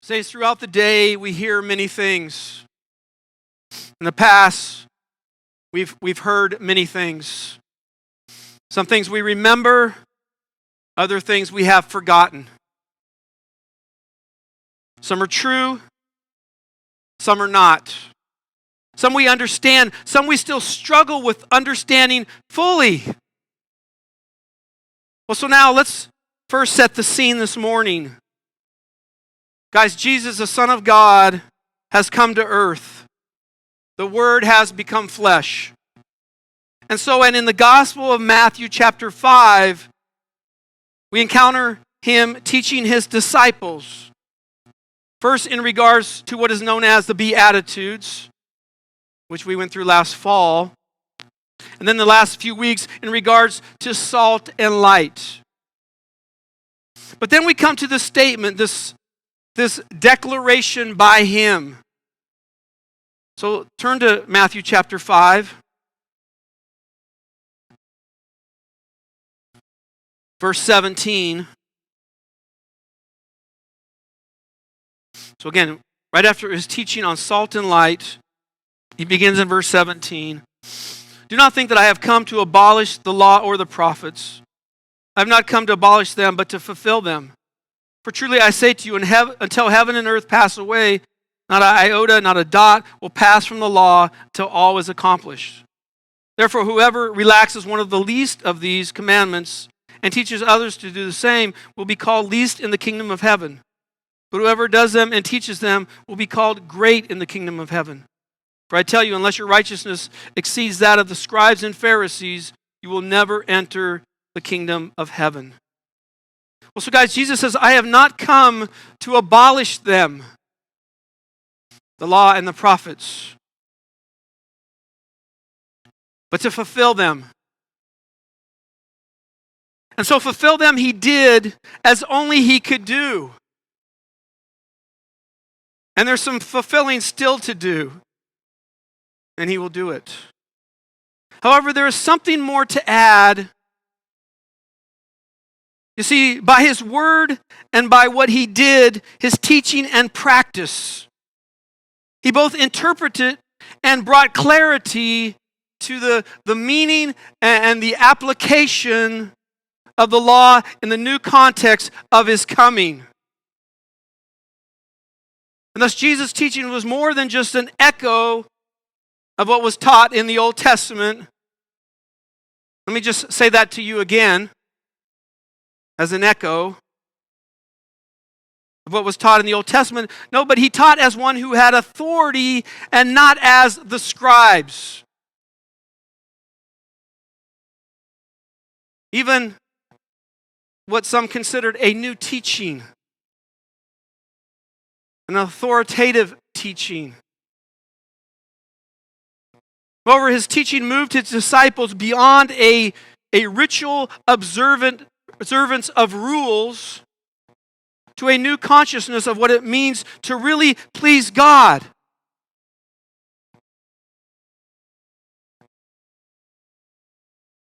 Saints, throughout the day, we hear many things. In the past, we've heard many things. Some things we remember, other things we have forgotten. Some are true, some are not. Some we understand, some we still struggle with understanding fully. Well, so now let's first set the scene this morning. Guys, Jesus, the Son of God, has come to earth. The Word has become flesh. And in the Gospel of Matthew chapter 5, we encounter him teaching his disciples. First, in regards to what is known as the Beatitudes, which we went through last fall. And then the last few weeks in regards to salt and light. But then we come to this statement, this declaration by him. So turn to Matthew chapter 5. Verse 17. So again, right after his teaching on salt and light, he begins in verse 17. Do not think that I have come to abolish the law or the prophets. I have not come to abolish them, but to fulfill them. For truly I say to you, until heaven and earth pass away, not an iota, not a dot will pass from the law till all is accomplished. Therefore, whoever relaxes one of the least of these commandments and teaches others to do the same will be called least in the kingdom of heaven. But whoever does them and teaches them will be called great in the kingdom of heaven. For I tell you, unless your righteousness exceeds that of the scribes and Pharisees, you will never enter the kingdom of heaven. Well, so guys, Jesus says, I have not come to abolish them, the law and the prophets, but to fulfill them. And so fulfill them he did as only he could do. And there's some fulfilling still to do. And he will do it. However, there is something more to add. You see, by his word and by what he did, his teaching and practice, he both interpreted and brought clarity to the meaning and the application of the law in the new context of his coming. And thus Jesus' teaching was more than just an echo of what was taught in the Old Testament. Let me just say that to you again as an echo of what was taught in the Old Testament. No, but he taught as one who had authority and not as the scribes. Even what some considered a new teaching, an authoritative teaching. Moreover, his teaching moved his disciples beyond a ritual observance of rules to a new consciousness of what it means to really please God.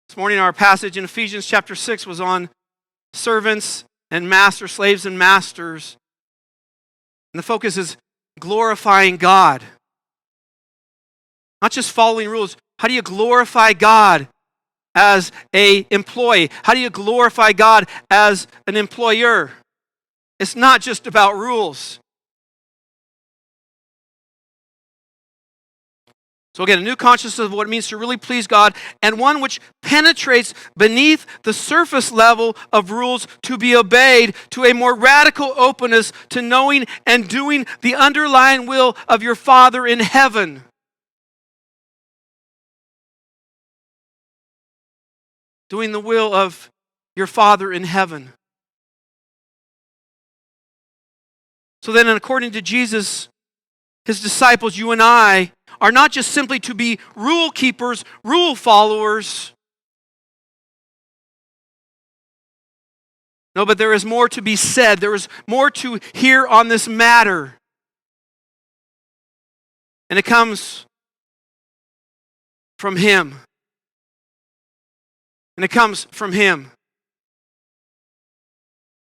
This morning our passage in Ephesians chapter 6 was on servants and masters, slaves and masters. And the focus is glorifying God. Not just following rules. How do you glorify God as an employee? How do you glorify God as an employer? It's not just about rules. So again, a new consciousness of what it means to really please God, and one which penetrates beneath the surface level of rules to be obeyed, to a more radical openness to knowing and doing the underlying will of your Father in heaven. Doing the will of your Father in heaven. So then, according to Jesus, his disciples, you and I, are not just simply to be rule keepers, rule followers. No, but there is more to be said. There is more to hear on this matter. And it comes from him. And it comes from him.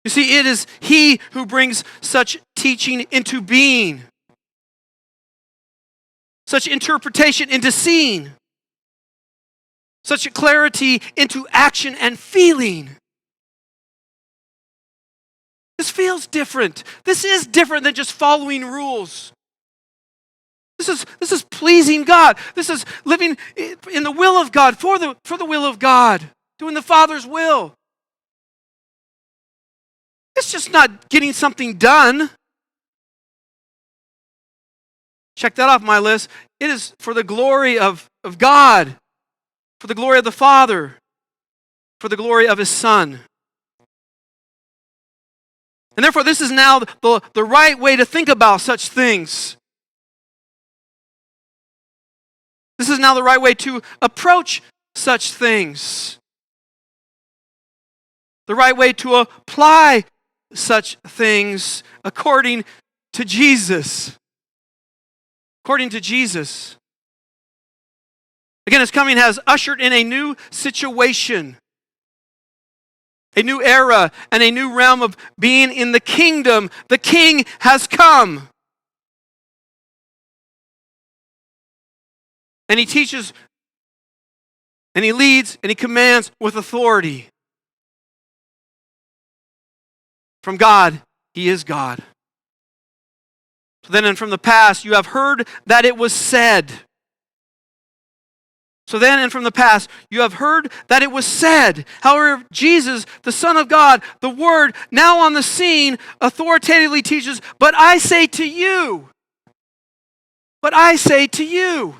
You You see, it is He who brings such teaching into being, such interpretation into seeing, such clarity into action and feeling. This feels different. This is different than just following rules. This is pleasing God. This is living in the will of God, for the will of God, doing the Father's will. It's just not getting something done. Check that off my list. It is for the glory of God, for the glory of the Father, for the glory of His Son. And therefore, this is now the right way to think about such things. This is now the right way to approach such things. The right way to apply such things according to Jesus. According to Jesus. Again, His coming has ushered in a new situation, a new era, and a new realm of being in the kingdom. The King has come. And He teaches, and He leads, and He commands with authority. From God, He is God. So then, and from the past, you have heard that it was said. So then, and from the past, you have heard that it was said. However, Jesus, the Son of God, the Word, now on the scene, authoritatively teaches, but I say to you. But I say to you.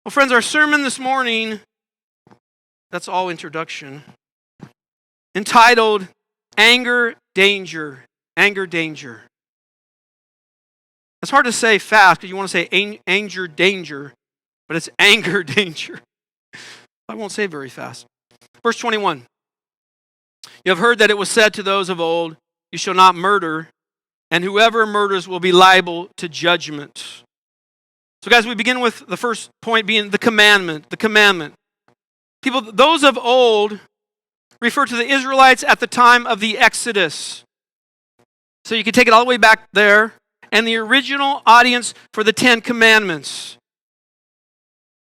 Well, friends, our sermon this morning, that's all introduction, entitled Anger, Danger. Anger, Danger. It's hard to say fast because you want to say anger, danger, but it's anger, danger. I won't say very fast. Verse 21. You have heard that it was said to those of old, you shall not murder, and whoever murders will be liable to judgment. So guys, we begin with the first point being the commandment. The commandment. People, those of old refer to the Israelites at the time of the Exodus. So you can take it all the way back there. And the original audience for the 10 Commandments.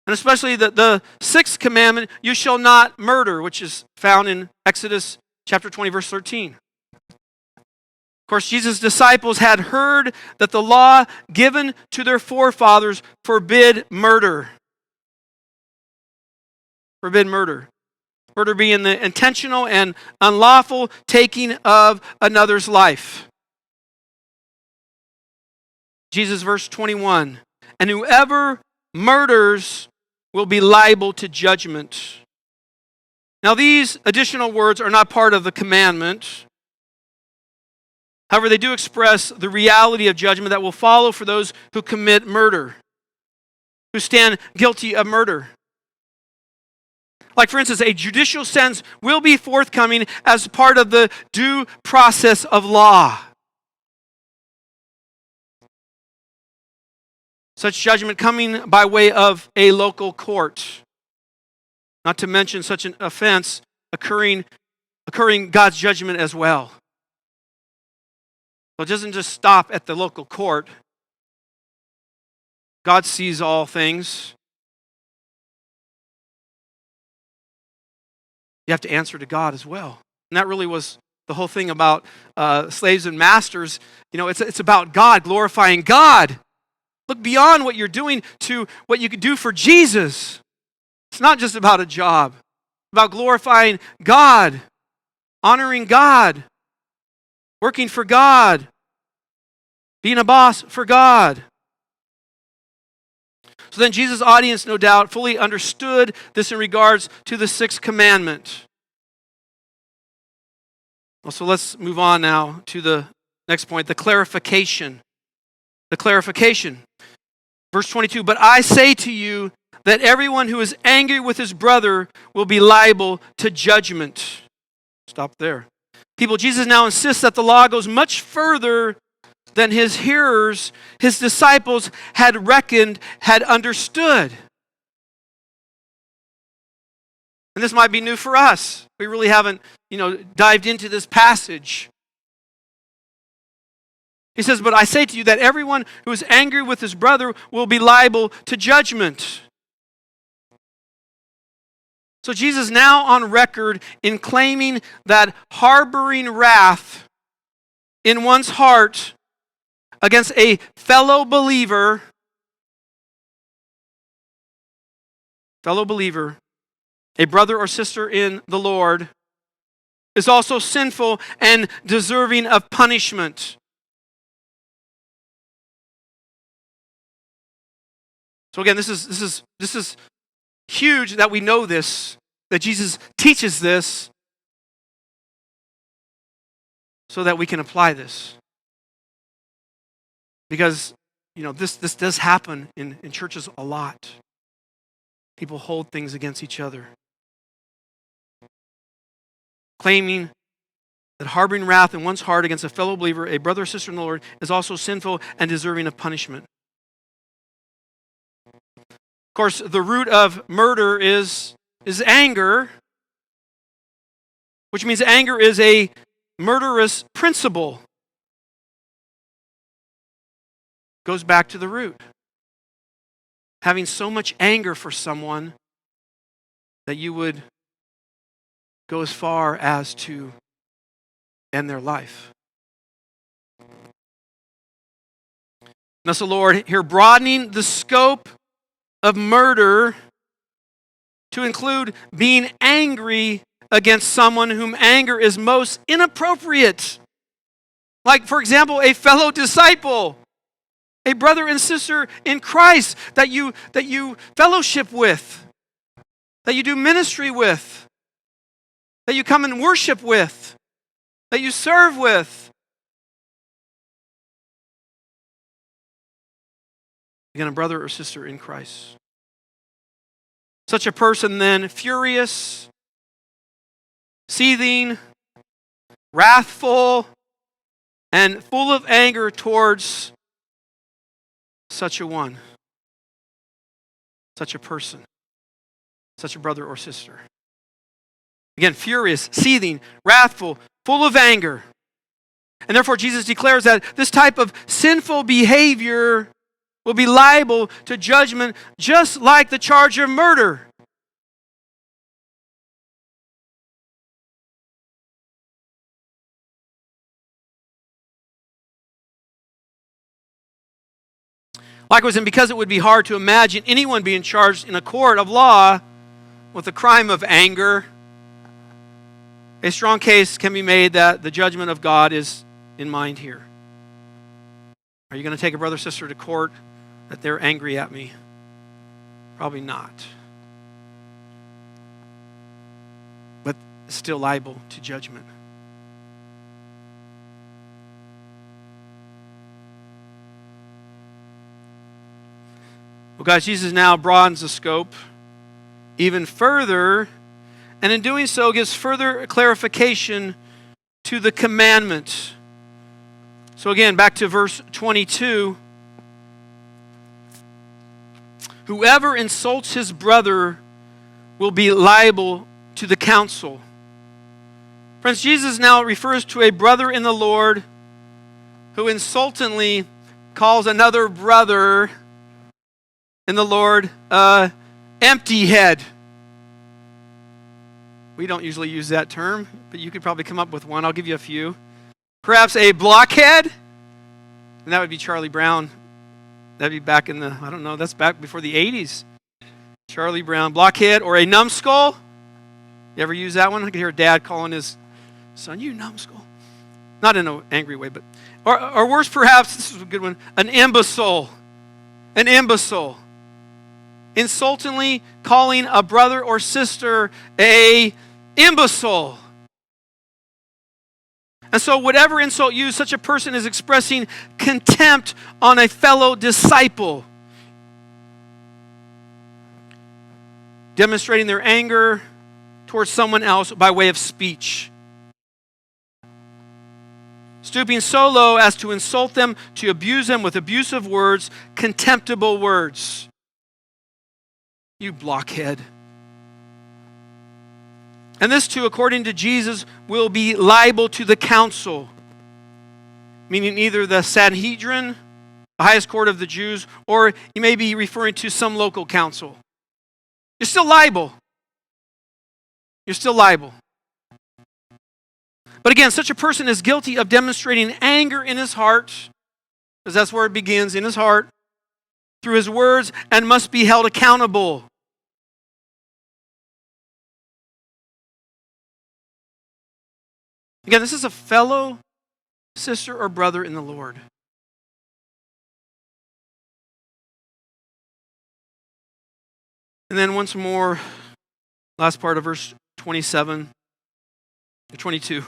And especially the 6th commandment, you shall not murder, which is found in Exodus chapter 20, verse 13. Of course, Jesus' disciples had heard that the law given to their forefathers forbid murder. Forbid murder. Murder being the intentional and unlawful taking of another's life. Jesus, verse 21, and whoever murders will be liable to judgment. Now, these additional words are not part of the commandment. However, they do express the reality of judgment that will follow for those who commit murder, who stand guilty of murder. Like, for instance, a judicial sentence will be forthcoming as part of the due process of law. Such judgment coming by way of a local court. Not to mention such an offense occurring God's judgment as well. So it doesn't just stop at the local court. God sees all things. You have to answer to God as well. And that really was the whole thing about slaves and masters. You know, it's about God, glorifying God. Look beyond what you're doing to what you could do for Jesus. It's not just about a job. It's about glorifying God, honoring God, working for God, being a boss for God. So then Jesus' audience, no doubt, fully understood this in regards to the 6th commandment. So let's move on now to the next point, the clarification. The clarification. Verse 22, but I say to you that everyone who is angry with his brother will be liable to judgment. Stop there. People, Jesus now insists that the law goes much further than his hearers, his disciples had reckoned, had understood. And this might be new for us. We really haven't, dived into this passage. He says, but I say to you that everyone who is angry with his brother will be liable to judgment. So Jesus now on record in claiming that harboring wrath in one's heart against a fellow believer, a brother or sister in the Lord, is also sinful and deserving of punishment. So again, this is huge that we know this, that Jesus teaches this, so that we can apply this. Because, this does happen in churches a lot. People hold things against each other, claiming that harboring wrath in one's heart against a fellow believer, a brother or sister in the Lord, is also sinful and deserving of punishment. Of course, the root of murder is anger, which means anger is a murderous principle. Goes back to the root. Having so much anger for someone that you would go as far as to end their life. Thus the Lord here broadening the scope of murder to include being angry against someone whom anger is most inappropriate. Like, for example, a fellow disciple, a brother and sister in Christ that you fellowship with, that you do ministry with, that you come and worship with, that you serve with. Again, a brother or sister in Christ. Such a person then, furious, seething, wrathful, and full of anger towards such a one, such a person, such a brother or sister. Again, furious, seething, wrathful, full of anger. And therefore Jesus declares that this type of sinful behavior will be liable to judgment just like the charge of murder. Likewise, and because it would be hard to imagine anyone being charged in a court of law with the crime of anger, a strong case can be made that the judgment of God is in mind here. Are you going to take a brother or sister to court that they're angry at me? Probably not. But still liable to judgment. Well, guys, Jesus now broadens the scope even further, and in doing so gives further clarification to the commandment. So again, back to verse 22. Whoever insults his brother will be liable to the council. Friends, Jesus now refers to a brother in the Lord who insultingly calls another brother in the Lord empty head. We don't usually use that term, but you could probably come up with one. I'll give you a few. Perhaps a blockhead, and that would be Charlie Brown. That'd be back in the, that's back before the 80s. Charlie Brown, blockhead, or a numbskull. You ever use that one? I could hear a dad calling his son, you numbskull. Not in an angry way, but, or worse perhaps, this is a good one, an imbecile. An imbecile. Insultingly calling a brother or sister a imbecile. And so whatever insult used, such a person is expressing contempt on a fellow disciple, demonstrating their anger towards someone else by way of speech, stooping so low as to insult them, to abuse them with abusive words, contemptible words. You blockhead. And this too, according to Jesus, will be liable to the council, meaning either the Sanhedrin, the highest court of the Jews, or you may be referring to some local council. You're still liable. You're still liable. But again, such a person is guilty of demonstrating anger in his heart, because that's where it begins, in his heart, through his words, and must be held accountable. Again, this is a fellow sister or brother in the Lord. And then once more, last part of verse 27 to 22.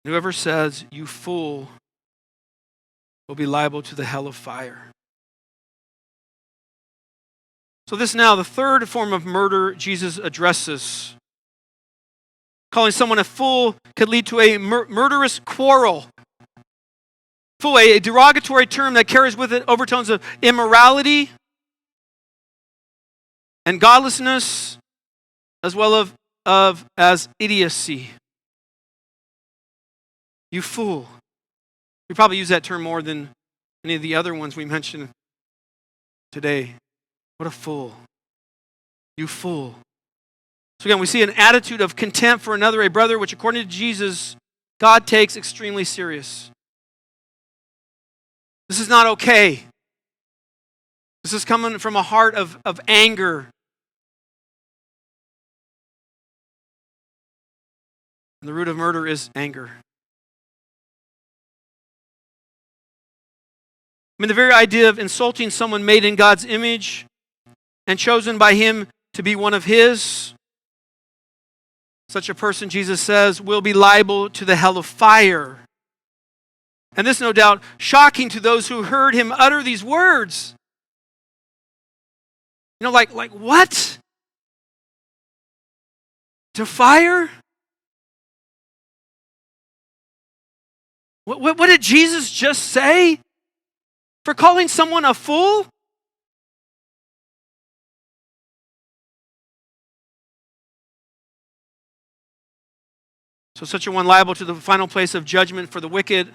Whoever says, "You fool," will be liable to the hell of fire. So this now, the third form of murder Jesus addresses. Calling someone a fool could lead to a murderous quarrel. Fool, a derogatory term that carries with it overtones of immorality and godlessness, as well as idiocy. You fool. We probably use that term more than any of the other ones we mentioned today. What a fool. You fool. So again, we see an attitude of contempt for another, a brother, which according to Jesus, God takes extremely serious. This is not okay. This is coming from a heart of anger. And the root of murder is anger. I mean, the very idea of insulting someone made in God's image and chosen by Him to be one of His, such a person, Jesus says, will be liable to the hell of fire. And this, no doubt, shocking to those who heard Him utter these words. You know, like what? To fire? What did Jesus just say? For calling someone a fool? So such a one liable to the final place of judgment for the wicked,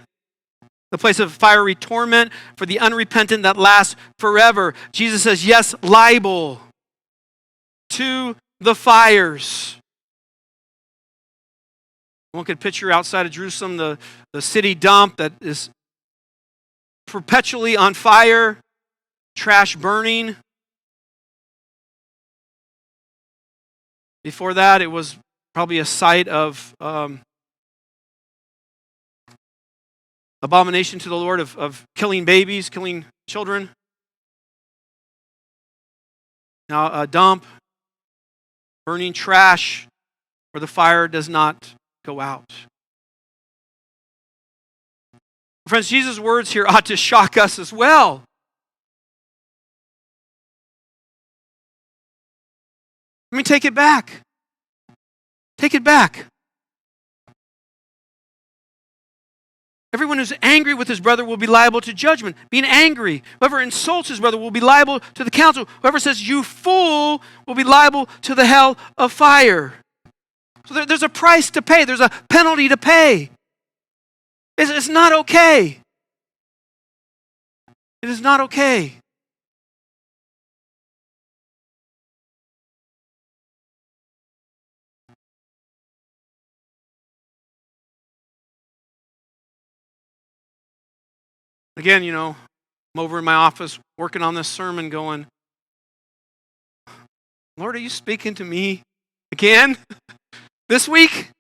the place of fiery torment for the unrepentant that lasts forever. Jesus says, yes, liable to the fires. One could picture outside of Jerusalem the city dump that is perpetually on fire, trash burning. Before that, it was probably a site of abomination to the Lord, of killing babies, killing children. Now a dump, burning trash where the fire does not go out. Friends, Jesus' words here ought to shock us as well. Let me take it back. Take it back. Everyone who's angry with his brother will be liable to judgment. Being angry. Whoever insults his brother will be liable to the council. Whoever says, "You fool," will be liable to the hell of fire. So there's a price to pay. There's a penalty to pay. It's not okay. It is not okay. Again, I'm over in my office working on this sermon going, Lord, are you speaking to me again this week?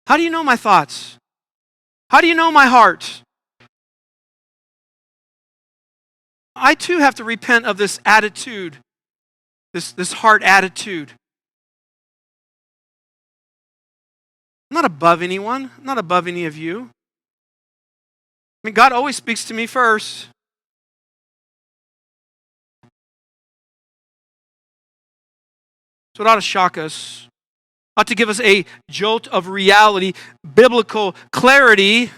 How do you know my thoughts? How do you know my heart? I too have to repent of this attitude, this heart attitude. I'm not above anyone. I'm not above any of you. I mean, God always speaks to me first. So it ought to shock us. Ought to give us a jolt of reality, biblical clarity.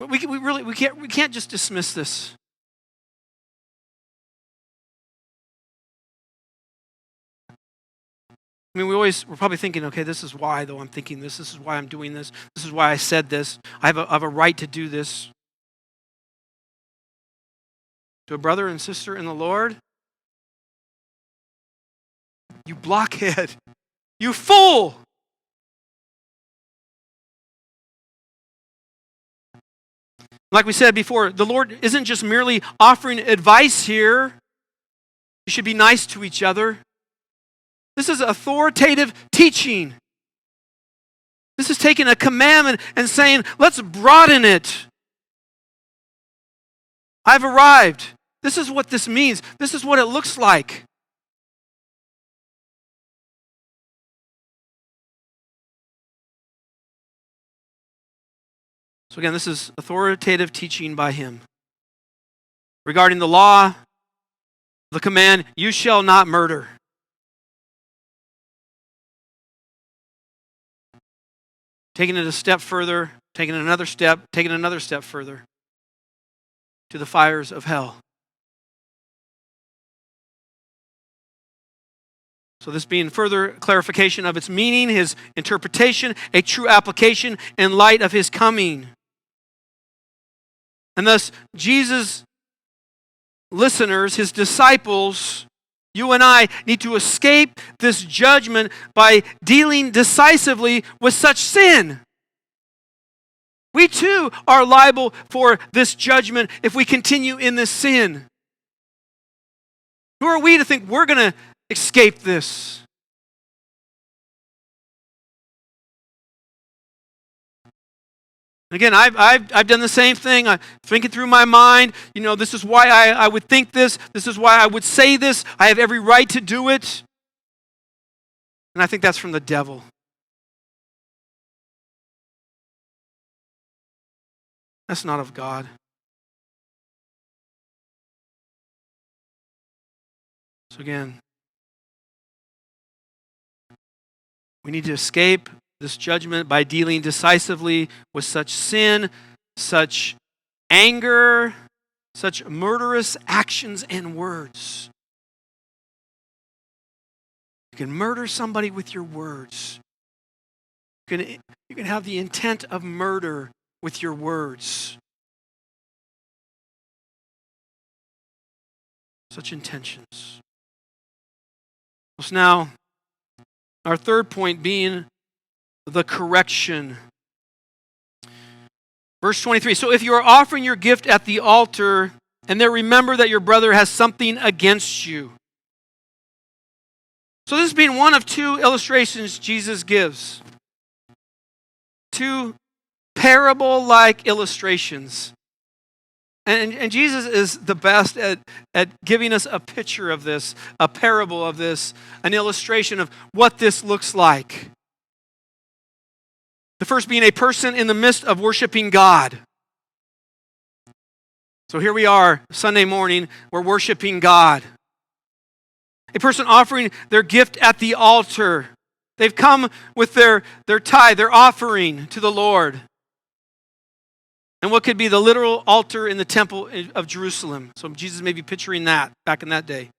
But we can't just dismiss this. I mean, we're probably thinking, okay, this is why though I'm thinking this. This is why I'm doing this. This is why I said this. I have a right to do this. To a brother and sister in the Lord, you blockhead, you fool. Like we said before, the Lord isn't just merely offering advice here. You should be nice to each other. This is authoritative teaching. This is taking a commandment and saying, let's broaden it. I've arrived. This is what this means. This is what it looks like. So again, this is authoritative teaching by him. Regarding the law, the command, you shall not murder. Taking it a step further, taking another step further to the fires of hell. So this being further clarification of its meaning, his interpretation, a true application in light of his coming. And thus, Jesus' listeners, his disciples, you and I need to escape this judgment by dealing decisively with such sin. We too are liable for this judgment if we continue in this sin. Who are we to think we're going to escape this? Again, I've done the same thing. I'm thinking through my mind, this is why I would think this. This is why I would say this. I have every right to do it. And I think that's from the devil. That's not of God. So again, we need to escape this judgment by dealing decisively with such sin, such anger, such murderous actions and words. You can murder somebody with your words. You can have the intent of murder with your words. Such intentions. So now, our third point being the correction. Verse 23, so if you are offering your gift at the altar, and there remember that your brother has something against you. So this being one of two illustrations Jesus gives. Two parable-like illustrations. And Jesus is the best at giving us a picture of this, a parable of this, an illustration of what this looks like. The first being a person in the midst of worshiping God. So here we are, Sunday morning, we're worshiping God. A person offering their gift at the altar. They've come with their tithe, their offering to the Lord. And what could be the literal altar in the temple of Jerusalem. So Jesus may be picturing that back in that day.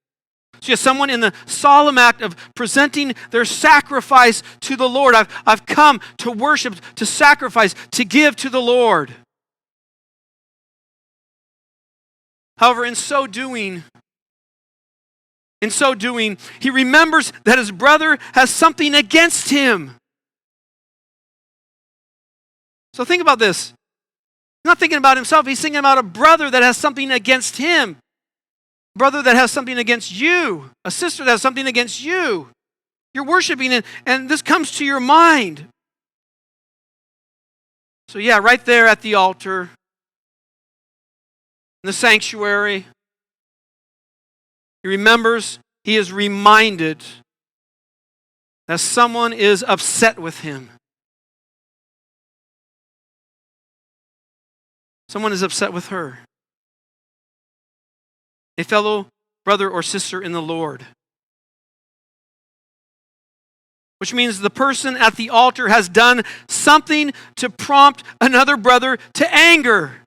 So you have someone in the solemn act of presenting their sacrifice to the Lord. I've come to worship, to sacrifice, to give to the Lord. However, in so doing, he remembers that his brother has something against him. So think about this. He's not thinking about himself. He's thinking about a brother that has something against him. A brother that has something against you. A sister that has something against you. You're worshiping and this comes to your mind. So yeah, right there at the altar, in the sanctuary, he remembers, he is reminded that someone is upset with him. Someone is upset with her. A fellow brother or sister in the Lord. which means the person at the altar has done something to prompt another brother to anger.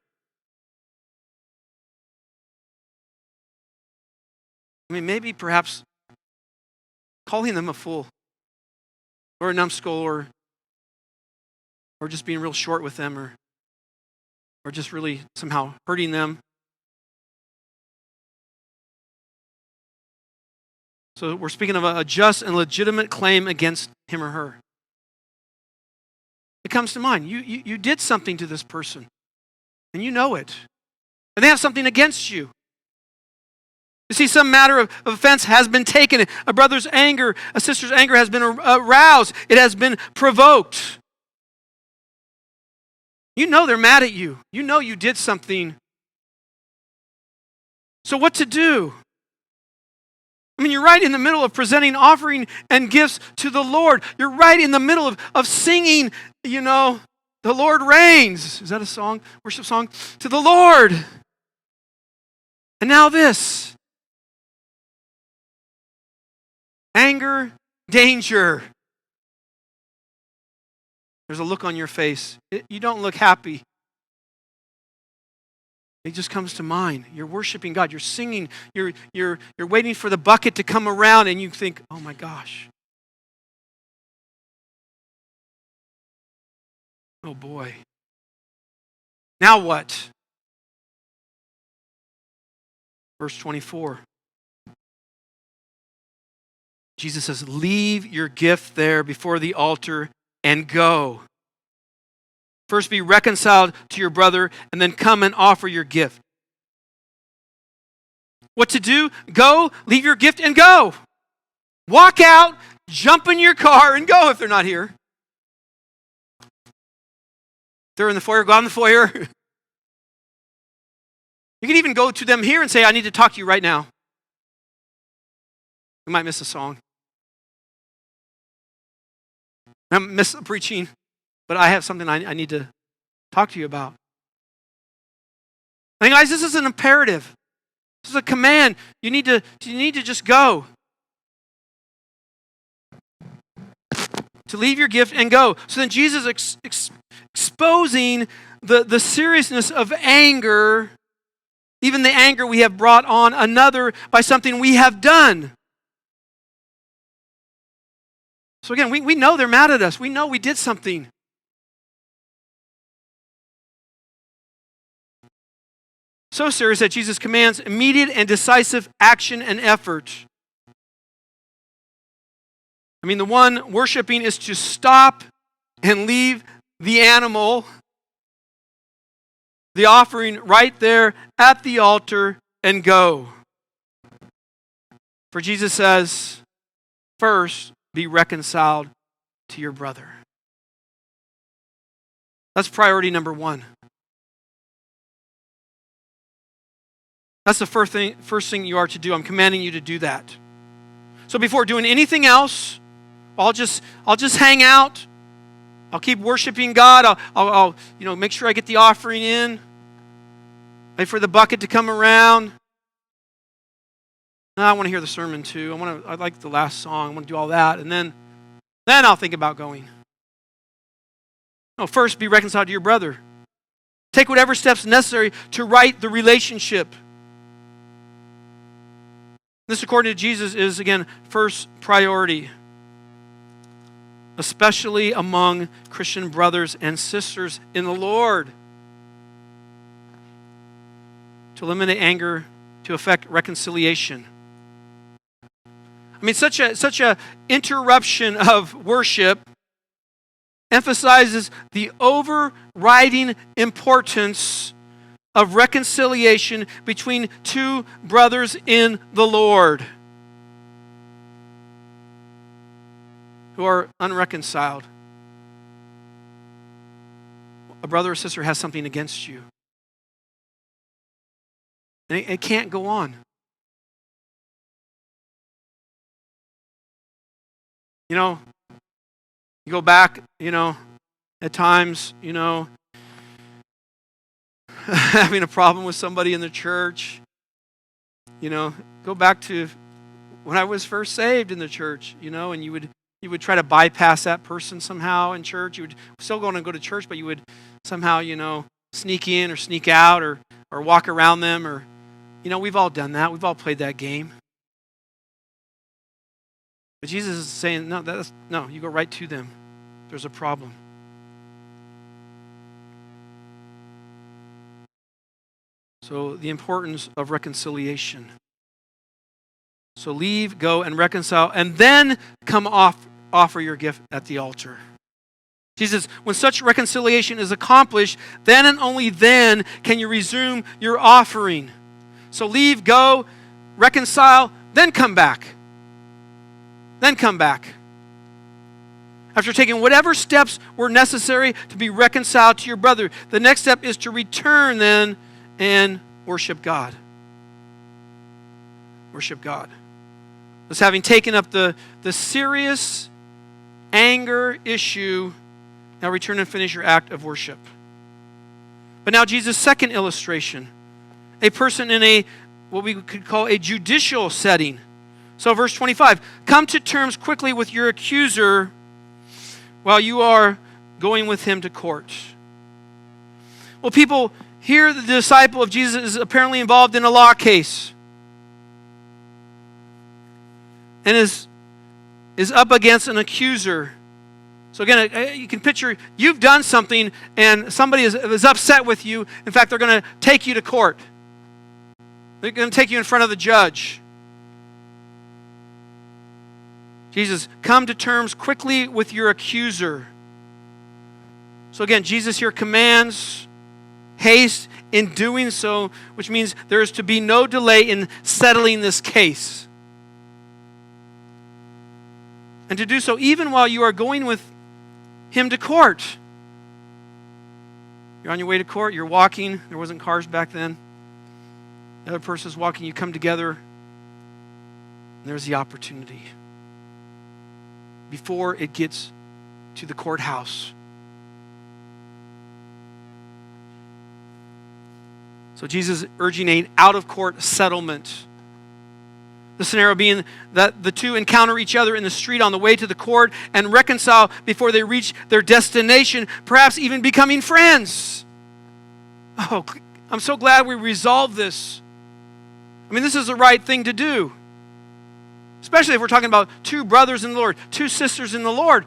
I mean, maybe perhaps calling them a fool or a numbskull or just being real short with them or just really somehow hurting them. So we're speaking of a just and legitimate claim against him or her. It comes to mind. You did something to this person, and you know it. And they have something against you. You see, some matter of offense has been taken. A brother's anger, a sister's anger has been aroused. It has been provoked. You know they're mad at you. You know you did something. So what to do? I mean, you're right in the middle of presenting offering and gifts to the Lord. You're right in the middle of singing, the Lord reigns. Is that a song, worship song? To the Lord. And now this. Anger, danger. There's a look on your face. You don't look happy. It just comes to mind. You're worshiping God. You're singing. You're waiting for the bucket to come around, and you think, "Oh my gosh, oh boy, now what?" Verse 24. Jesus says, "Leave your gift there before the altar and go. First be reconciled to your brother, and then come and offer your gift." What to do? Go, leave your gift, and go. Walk out, jump in your car, and go if they're not here. If they're in the foyer, go out in the foyer. You can even go to them here and say, "I need to talk to you right now." We might miss a song. I miss the preaching, but I have something I need to talk to you about. And guys, this is an imperative. This is a command. You need to just go. To leave your gift and go. So then Jesus exposing the seriousness of anger, even the anger we have brought on another by something we have done. So again, we know they're mad at us. We know we did something. So serious that Jesus commands immediate and decisive action and effort. I mean, the one worshiping is to stop and leave the animal, the offering right there at the altar and go. For Jesus says, first, be reconciled to your brother. That's priority number one. That's the first thing you are to do. I'm commanding you to do that. So before doing anything else, I'll just hang out. I'll keep worshiping God. I'll make sure I get the offering in. Wait for the bucket to come around. No, I want to hear the sermon too. I like the last song. I want to do all that, and then I'll think about going. No, first be reconciled to your brother. Take whatever steps necessary to right the relationship. This, according to Jesus, is again first priority, especially among Christian brothers and sisters in the Lord. To eliminate anger, to effect reconciliation. I mean, such a interruption of worship emphasizes the overriding importance of reconciliation between two brothers in the Lord who are unreconciled. A brother or sister has something against you. And it can't go on. You go back, at times, having a problem with somebody in the church. Go back to when I was first saved in the church, and you would You would try to bypass that person somehow in church. You would still going to go to church, but you would somehow, sneak in or sneak out or walk around them. Or, we've all done that. We've all played that game. But Jesus is saying, no, you go right to them. There's a problem. So the importance of reconciliation. So leave, go, and reconcile, and then come offer your gift at the altar. Jesus, when such reconciliation is accomplished, then and only then can you resume your offering. So leave, go, reconcile, then come back. Then come back. After taking whatever steps were necessary to be reconciled to your brother, the next step is to return then and worship God. Worship God. Thus, having taken up the serious anger issue, now return and finish your act of worship. But now Jesus' second illustration, a person in what we could call a judicial setting. So verse 25, come to terms quickly with your accuser while you are going with him to court. Well, people, here the disciple of Jesus is apparently involved in a law case. And is up against an accuser. So again, you can picture you've done something and somebody is upset with you. In fact, they're going to take you to court. They're going to take you in front of the judge. Jesus, come to terms quickly with your accuser. So again, Jesus here commands haste in doing so, which means there is to be no delay in settling this case. And to do so even while you are going with him to court. You're on your way to court, you're walking, there wasn't cars back then. The other person's walking, you come together, and there's the opportunity. Before it gets to the courthouse. So Jesus is urging an out-of-court settlement. The scenario being that the two encounter each other in the street on the way to the court and reconcile before they reach their destination, perhaps even becoming friends. Oh, I'm so glad we resolved this. I mean, this is the right thing to do. Especially if we're talking about two brothers in the Lord, two sisters in the Lord.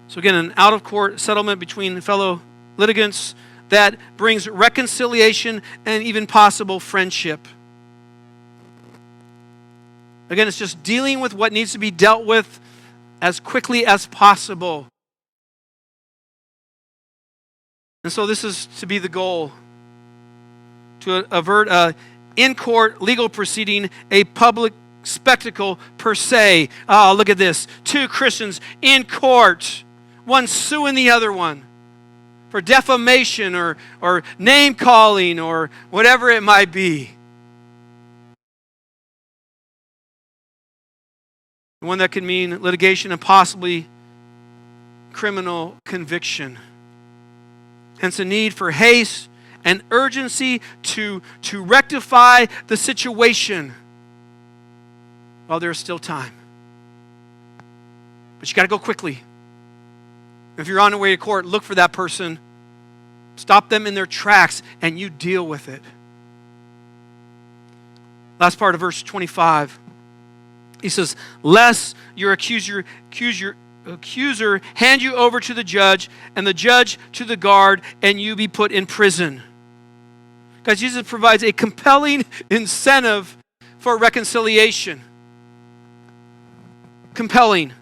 So again, an out-of-court settlement between fellow litigants that brings reconciliation and even possible friendship. Again, it's just dealing with what needs to be dealt with as quickly as possible. And so this is to be the goal, to avert a in-court legal proceeding, a public spectacle per se. Oh, look at this. Two Christians in court, one suing the other one for defamation or name-calling or whatever it might be. One that could mean litigation and possibly criminal conviction. Hence a need for haste and urgency to rectify the situation while there's still time. But you got to go quickly. If you're on the way to court, look for that person. Stop them in their tracks and you deal with it. Last part of verse 25. He says, lest your accuser hand you over to the judge and the judge to the guard and you be put in prison. Guys, Jesus provides a compelling incentive for reconciliation. Compelling.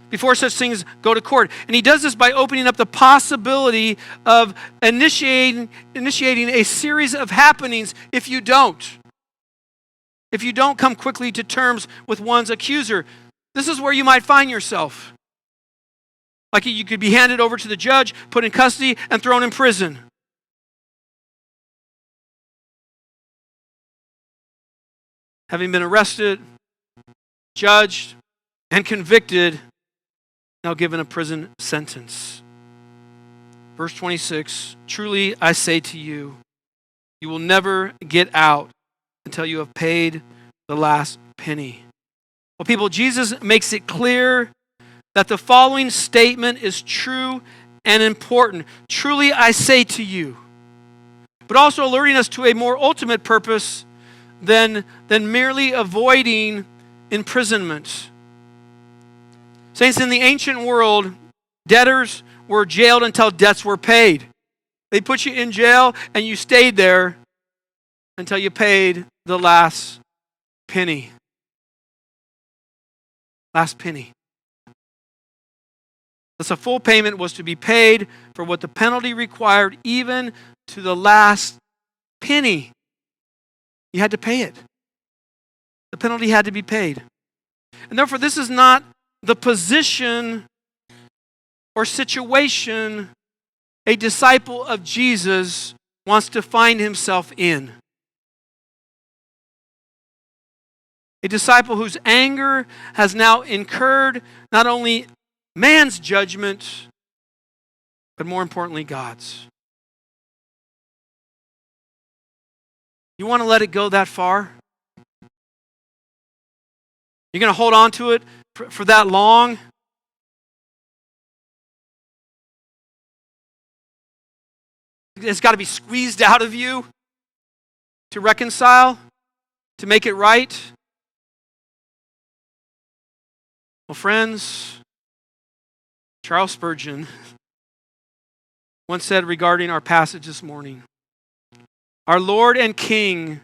Before such things go to court. And he does this by opening up the possibility of initiating a series of happenings if you don't. If you don't come quickly to terms with one's accuser. This is where you might find yourself. Like you could be handed over to the judge, put in custody, and thrown in prison. Having been arrested, judged, and convicted, now given a prison sentence. Verse 26, truly I say to you, you will never get out until you have paid the last penny. Well, people, Jesus makes it clear that the following statement is true and important. Truly I say to you, but also alerting us to a more ultimate purpose than merely avoiding imprisonment. Saints, in the ancient world, debtors were jailed until debts were paid. They put you in jail and you stayed there until you paid the last penny. Last penny. Thus, a full payment was to be paid for what the penalty required, even to the last penny. You had to pay it. The penalty had to be paid. And therefore, this is not the position or situation a disciple of Jesus wants to find himself in. A disciple whose anger has now incurred not only man's judgment, but more importantly, God's. You want to let it go that far? You're going to hold on to it for that long? It's got to be squeezed out of you to reconcile, to make it right? Well, friends, Charles Spurgeon once said regarding our passage this morning, our Lord and King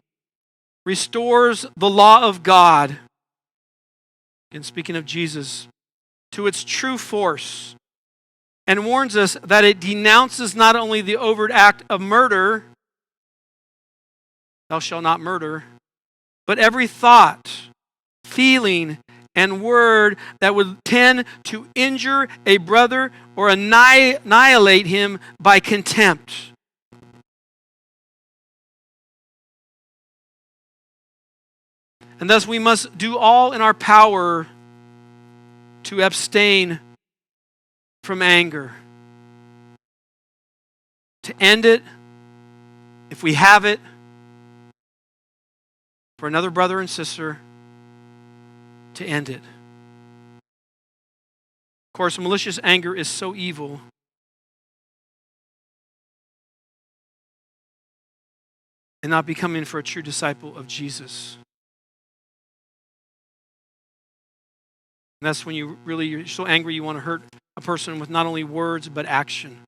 restores the law of God, and speaking of Jesus, to its true force, and warns us that it denounces not only the overt act of murder, thou shalt not murder, but every thought, feeling, and word that would tend to injure a brother or annihilate him by contempt. And thus we must do all in our power to abstain from anger, to end it, if we have it, for another brother and sister, to end it. Of course, malicious anger is so evil. And not becoming for a true disciple of Jesus. And that's when you're so angry you want to hurt a person with not only words but action.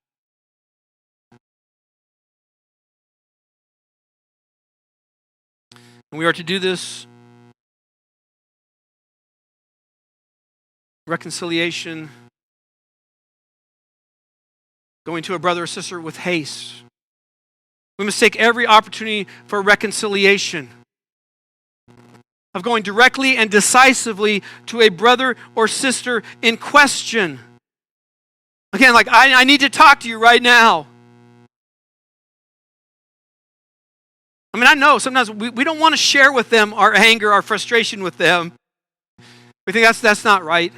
And we are to do this reconciliation, going to a brother or sister with haste. We must take every opportunity for reconciliation, of going directly and decisively to a brother or sister in question. Again, like, I need to talk to you right now. I mean, I know sometimes we don't want to share with them our anger, our frustration with them. We think that's not right.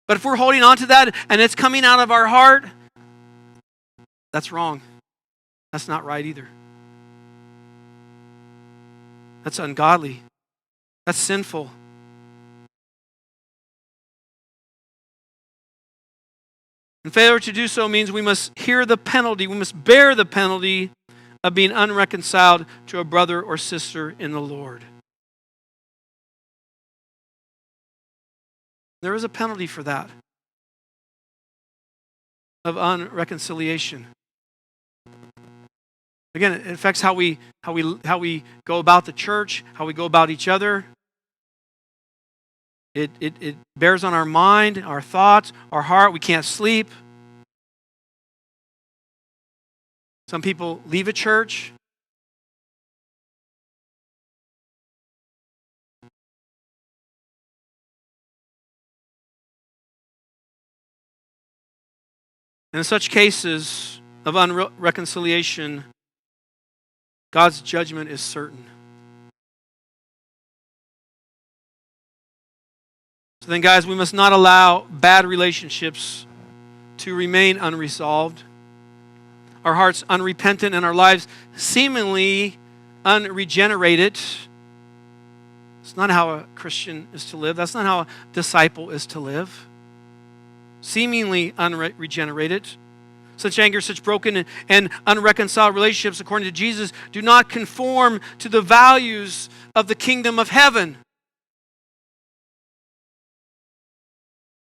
But if we're holding on to that and it's coming out of our heart, that's wrong. That's not right either. That's ungodly. That's sinful. And failure to do so means we must hear the penalty, we must bear the penalty of being unreconciled to a brother or sister in the Lord. There is a penalty for that, of unreconciliation. Again, it affects how we go about the church, how we go about each other. It bears on our mind, our thoughts, our heart. We can't sleep. Some people leave a church. And in such cases of unreconciliation, God's judgment is certain. So then, guys, we must not allow bad relationships to remain unresolved, our hearts unrepentant, and our lives seemingly unregenerated. It's not how a Christian is to live. That's not how a disciple is to live. Seemingly unregenerated. Such anger, such broken and unreconciled relationships, according to Jesus, do not conform to the values of the kingdom of heaven.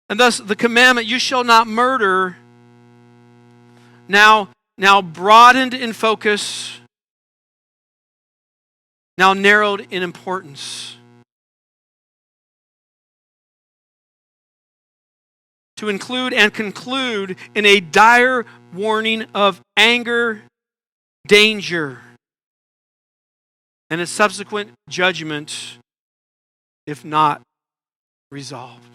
And thus the commandment, you shall not murder, now broadened in focus, now narrowed in importance. To include and conclude in a dire warning of anger, danger, and a subsequent judgment if not resolved.